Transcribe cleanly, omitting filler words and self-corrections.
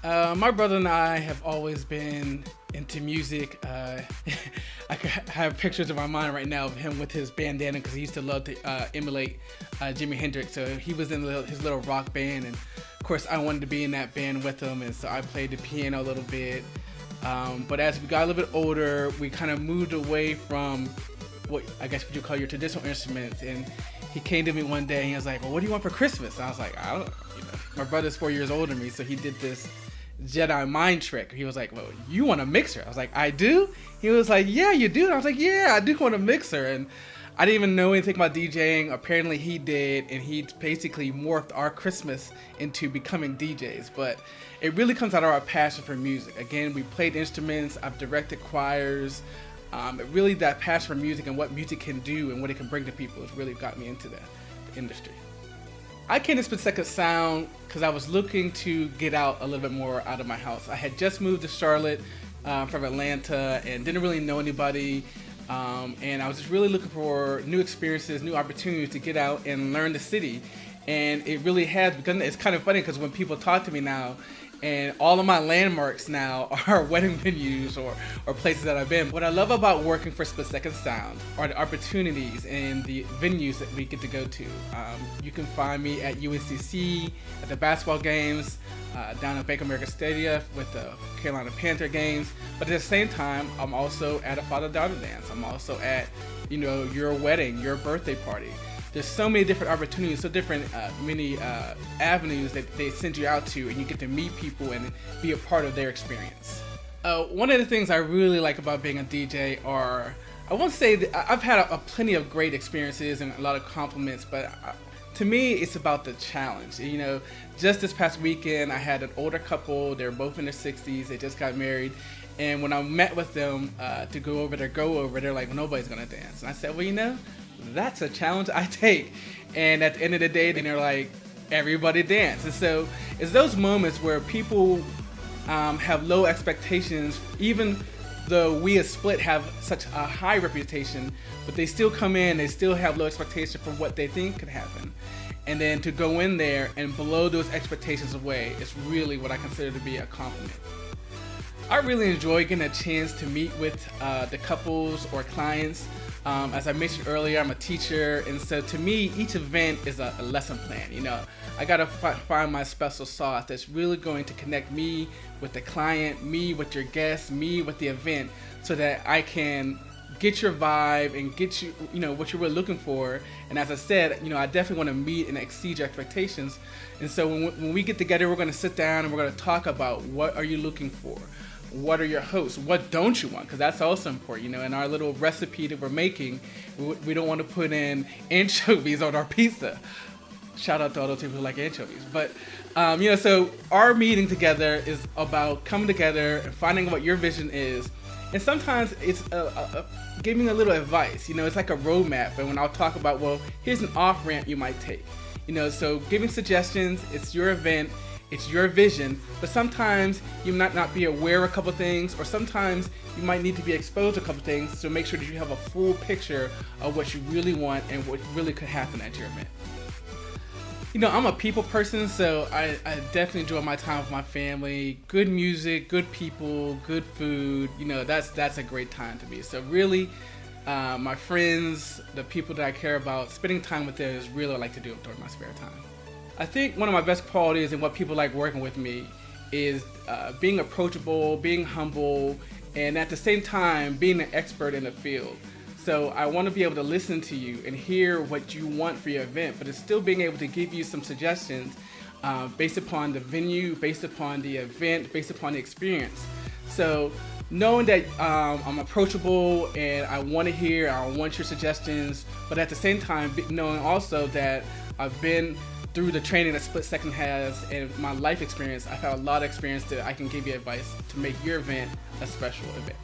My brother and I have always been into music. I have pictures in my mind right now of him with his bandana because he used to love to emulate Jimi Hendrix. So he was in his little rock band, and of course I wanted to be in that band with him, and so I played the piano a little bit. But as we got a little bit older, we kind of moved away from what I guess you call your traditional instruments. And he came to me one day and he was like, "Well, what do you want for Christmas?" And I was like, "I don't know." My brother's 4 years older than me, so he did this Jedi mind trick. He was like, "Well, you want a mixer?" I was like, "I do." He was like, "Yeah, you do." And I was like, "Yeah, I do want a mixer." And I didn't even know anything about DJing. Apparently, he did, and he basically morphed our Christmas into becoming DJs. But it really comes out of our passion for music. Again, we played instruments. I've directed choirs. Really, that passion for music and what music can do and what it can bring to people has really got me into the industry. I came to Split Second Sound because I was looking to get out a little bit more out of my house. I had just moved to Charlotte from Atlanta and didn't really know anybody. And I was just really looking for new experiences, new opportunities to get out and learn the city. And it really has begun. It's kind of funny because when people talk to me now, and all of my landmarks now are wedding venues or places that I've been. What I love about working for Split Second Sound are the opportunities and the venues that we get to go to. You can find me at UNCC, at the basketball games, down at Bank of America Stadium with the Carolina Panther games. But at the same time, I'm also at a father-daughter dance. I'm also at, your wedding, your birthday party. There's so many different opportunities, so different many avenues that they send you out to, and you get to meet people and be a part of their experience. One of the things I really like about being a DJ are, I won't say that I've had a plenty of great experiences and a lot of compliments, but to me, it's about the challenge. Just this past weekend, I had an older couple. They're both in their 60s. They just got married. And when I met with them to go over, they're like, "Well, nobody's going to dance." And I said, "Well, that's a challenge I take." And at the end of the day, they're like, "Everybody dance." And so it's those moments where people have low expectations, even though we as Split have such a high reputation, but they still come in, they still have low expectations for what they think could happen. And then to go in there and blow those expectations away is really what I consider to be a compliment. I really enjoy getting a chance to meet with the couples or clients. As I mentioned earlier, I'm a teacher, and so to me, each event is a lesson plan. I gotta find my special sauce that's really going to connect me with the client, me with your guests, me with the event, so that I can get your vibe and get you, what you're really looking for. And as I said, I definitely want to meet and exceed your expectations. And so when we get together, we're going to sit down and we're going to talk about what are you looking for. What are your hosts? What don't you want? Because that's also important. In our little recipe that we're making, we don't want to put in anchovies on our pizza. Shout out to all those people who like anchovies. But, so our meeting together is about coming together and finding out what your vision is. And sometimes it's giving a little advice. It's like a roadmap. And when I'll talk about, well, here's an off-ramp you might take. So giving suggestions, it's your event. It's your vision, but sometimes you might not be aware of a couple things, or sometimes you might need to be exposed to a couple things to make sure that you have a full picture of what you really want and what really could happen at your event. I'm a people person, so I definitely enjoy my time with my family. Good music, good people, good food. That's a great time to me. So really, my friends, the people that I care about, spending time with them is really what I like to do during my spare time. I think one of my best qualities and what people like working with me is being approachable, being humble, and at the same time, being an expert in the field. So I want to be able to listen to you and hear what you want for your event, but it's still being able to give you some suggestions based upon the venue, based upon the event, based upon the experience. So knowing that I'm approachable and I want to hear, I want your suggestions, but at the same time, knowing also that I've been through the training that Split Second has and my life experience, I've had a lot of experience that I can give you advice to make your event a special event.